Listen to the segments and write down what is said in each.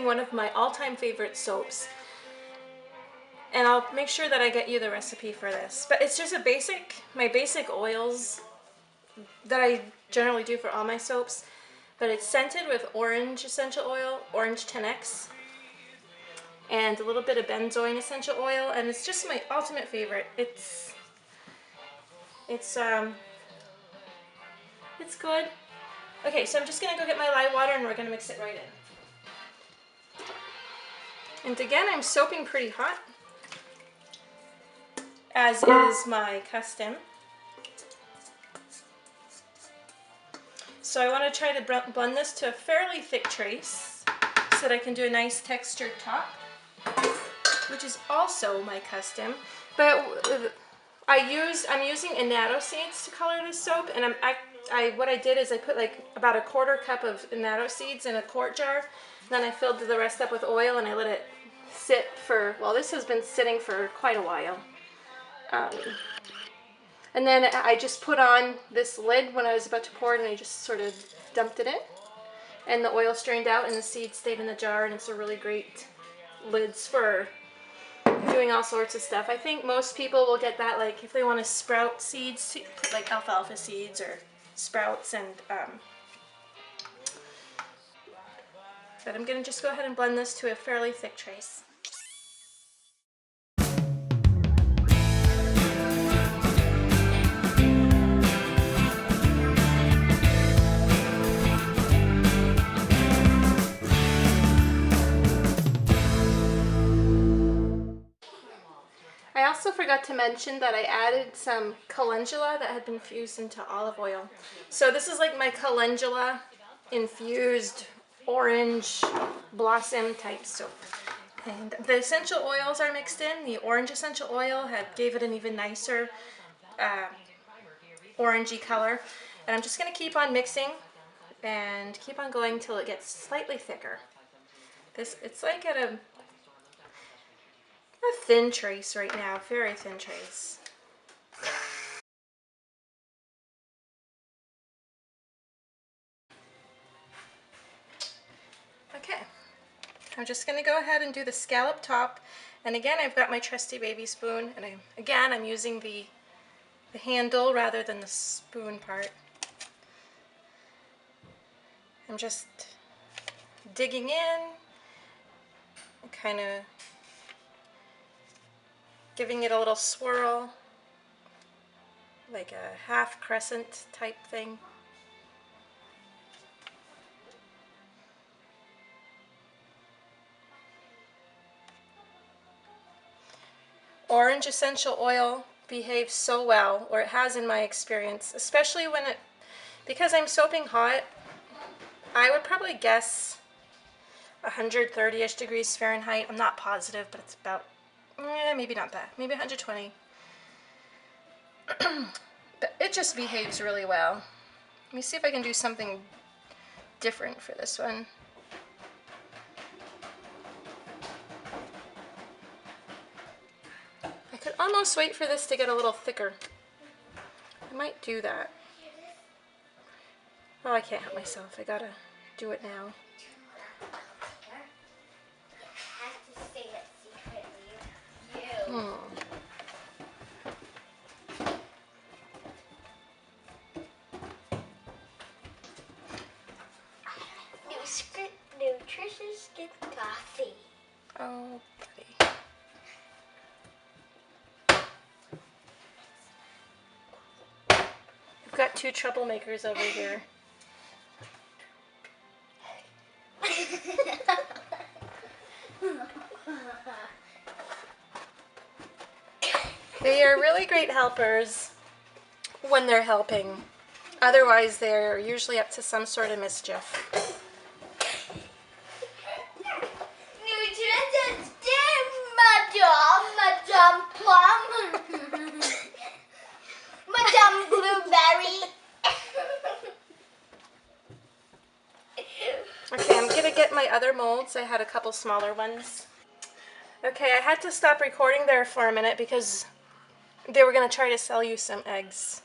one of my all-time favorite soaps. And I'll make sure that I get you the recipe for this. But it's just my basic oils that I generally do for all my soaps. But it's scented with orange essential oil, orange 10X, and a little bit of benzoin essential oil, and it's just my ultimate favorite. It's good. Okay, so I'm just gonna go get my lye water and we're gonna mix it right in. And again, I'm soaping pretty hot, as is my custom. So I want to try to blend this to a fairly thick trace so that I can do a nice textured top, which is also my custom. But I'm using annatto seeds to color this soap, and what I did is I put like about a quarter cup of annatto seeds in a quart jar. Then I filled the rest up with oil and I let it sit for, well, this has been sitting for quite a while. And then I just put on this lid when I was about to pour it, and I just sort of dumped it in. And the oil strained out and the seeds stayed in the jar, and it's a really great lids for doing all sorts of stuff. I think most people will get that, like if they want to sprout seeds, put like alfalfa seeds or sprouts, and but I'm going to just go ahead and blend this to a fairly thick trace. I also forgot to mention that I added some calendula that had been fused into olive oil. So this is like my calendula infused orange blossom type soap. And the essential oils are mixed in. The orange essential oil gave it an even nicer orangey color. And I'm just going to keep on mixing and keep on going till it gets slightly thicker. It's like at a thin trace right now, very thin trace. Okay, I'm just going to go ahead and do the scallop top. And again, I've got my trusty baby spoon, and I'm using the handle rather than the spoon part. I'm just digging in, kind of giving it a little swirl, like a half crescent type thing. Orange essential oil behaves so well, or it has in my experience, especially because I'm soaping hot. I would probably guess 130-ish degrees Fahrenheit. I'm not positive, but it's about, maybe not that, maybe 120. But it just behaves really well. Let me see if I can do something different for this one. I could almost wait for this to get a little thicker. I might do that. Oh, I can't help myself. I gotta do it now. Nutritious get coffee. Oh, buddy. We've got two troublemakers over here. They are really great helpers when they're helping. Otherwise, they're usually up to some sort of mischief. Nutritious Madame Plum. Madame Blueberry. Okay, I'm gonna get my other molds. I had a couple smaller ones. Okay, I had to stop recording there for a minute because they were gonna try to sell you some eggs.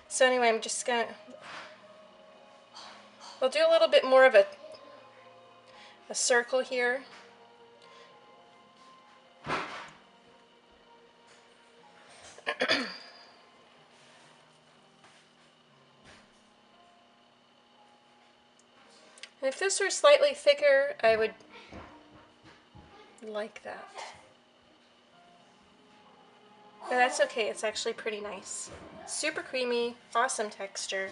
So anyway, I'm just gonna, we'll do a little bit more of a a circle here. And if this were slightly thicker, I would like that. But that's okay, it's actually pretty nice. Super creamy, awesome texture.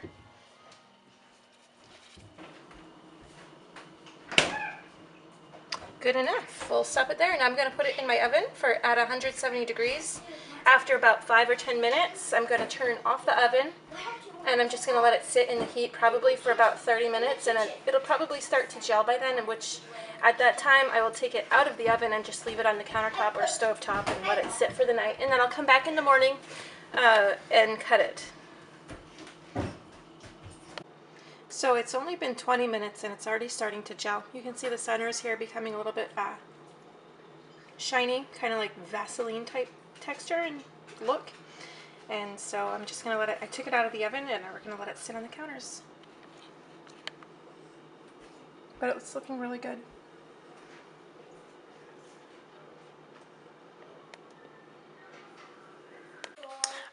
Good enough. We'll stop it there, and I'm going to put it in my oven for at 170 degrees. After about 5 or 10 minutes, I'm going to turn off the oven, and I'm just going to let it sit in the heat probably for about 30 minutes, and it'll probably start to gel by then, in which at that time I will take it out of the oven and just leave it on the countertop or stove top and let it sit for the night, and then I'll come back in the morning and cut it. So it's only been 20 minutes and it's already starting to gel. You can see the centers here becoming a little bit shiny, kind of like Vaseline type texture and look. And so I'm just going to let it, I took it out of the oven and we're going to let it sit on the counters. But it's looking really good.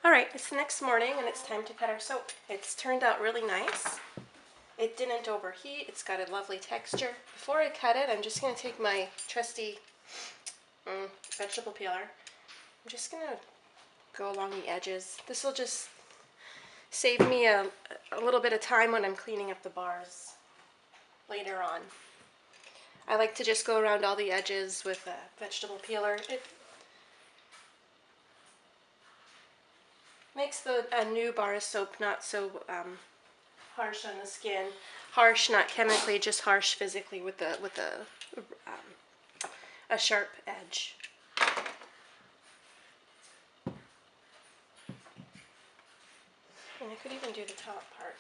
Alright, it's the next morning and it's time to cut our soap. It's turned out really nice. It didn't overheat. It's got a lovely texture. Before I cut it, I'm just going to take my trusty vegetable peeler. I'm just going to go along the edges. This will just save me a little bit of time when I'm cleaning up the bars later on. I like to just go around all the edges with a vegetable peeler. It makes a new bar of soap not so harsh on the skin. Harsh, not chemically, just harsh physically with a sharp edge. And I could even do the top part.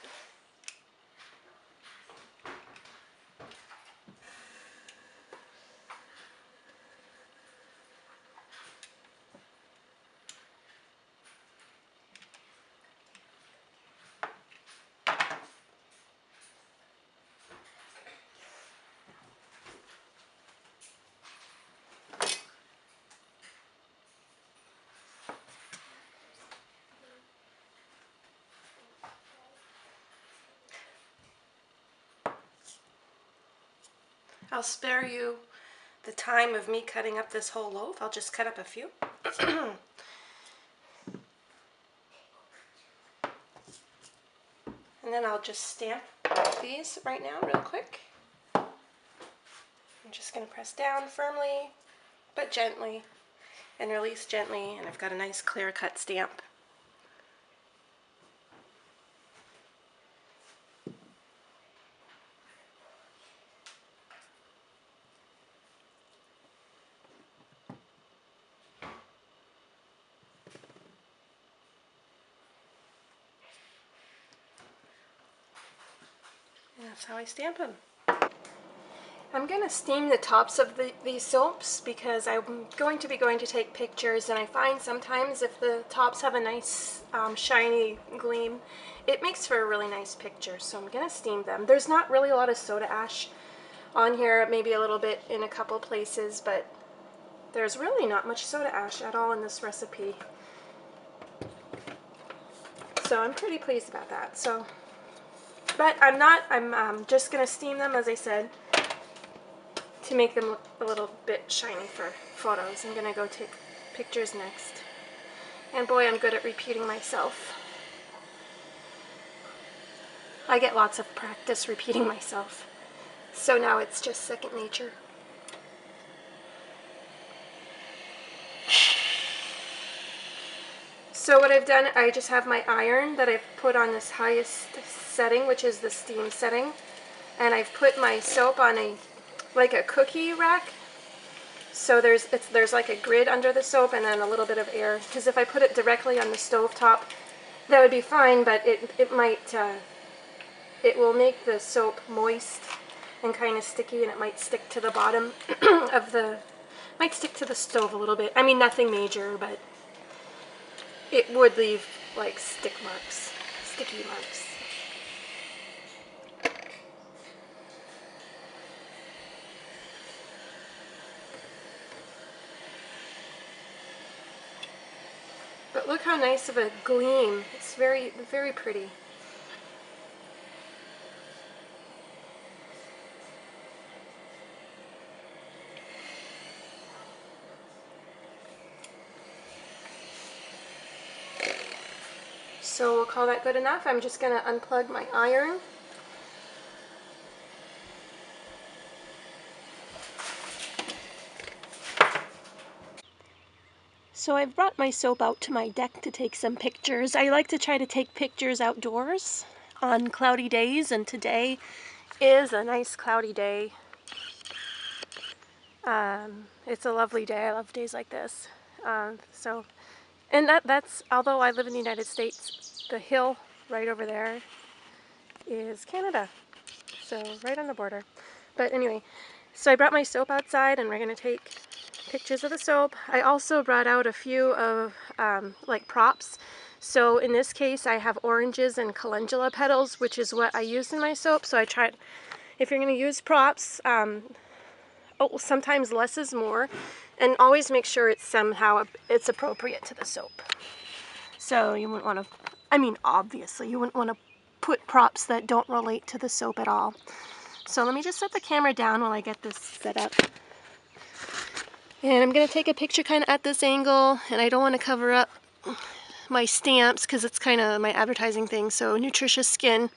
I'll spare you the time of me cutting up this whole loaf. I'll just cut up a few. And then I'll just stamp these right now real quick. I'm just going to press down firmly but gently and release gently, and I've got a nice clear cut stamp. That's how I stamp them. I'm going to steam the tops of these soaps because I'm going to take pictures, and I find sometimes if the tops have a nice shiny gleam, it makes for a really nice picture. So I'm going to steam them. There's not really a lot of soda ash on here, maybe a little bit in a couple places, but there's really not much soda ash at all in this recipe. So I'm pretty pleased about that. But I'm just going to steam them, as I said, to make them look a little bit shiny for photos. I'm going to go take pictures next. And boy, I'm good at repeating myself. I get lots of practice repeating myself. So now it's just second nature. So what I've done, I just have my iron that I've put on this highest setting, which is the steam setting. And I've put my soap on like a cookie rack. So there's like a grid under the soap and then a little bit of air. Because if I put it directly on the stove top, that would be fine, but it will make the soap moist and kind of sticky, and it might stick to the bottom of might stick to the stove a little bit. I mean, nothing major, but it would leave like sticky marks. But look how nice of a gleam. It's very, very pretty. So we'll call that good enough. I'm just going to unplug my iron. So I've brought my soap out to my deck to take some pictures. I like to try to take pictures outdoors on cloudy days, and today is a nice cloudy day. It's a lovely day. I love days like this. And that's, although I live in the United States, the hill right over there is Canada. So right on the border. But anyway, so I brought my soap outside and we're going to take pictures of the soap. I also brought out a few of like props. So in this case I have oranges and calendula petals, which is what I use in my soap. So I tried, if you're going to use props, sometimes less is more, and always make sure it's somehow it's appropriate to the soap. So you wouldn't want to, I mean obviously you wouldn't want to put props that don't relate to the soap at all. So let me just set the camera down while I get this set up. And I'm going to take a picture kind of at this angle, and I don't want to cover up my stamps because it's kind of my advertising thing. So Nutritious Skin.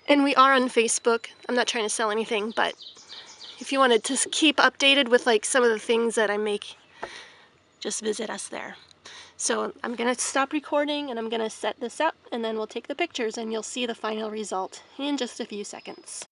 And we are on Facebook. I'm not trying to sell anything, but if you wanted to keep updated with like some of the things that I make, just visit us there. So I'm going to stop recording and I'm going to set this up, and then we'll take the pictures and you'll see the final result in just a few seconds.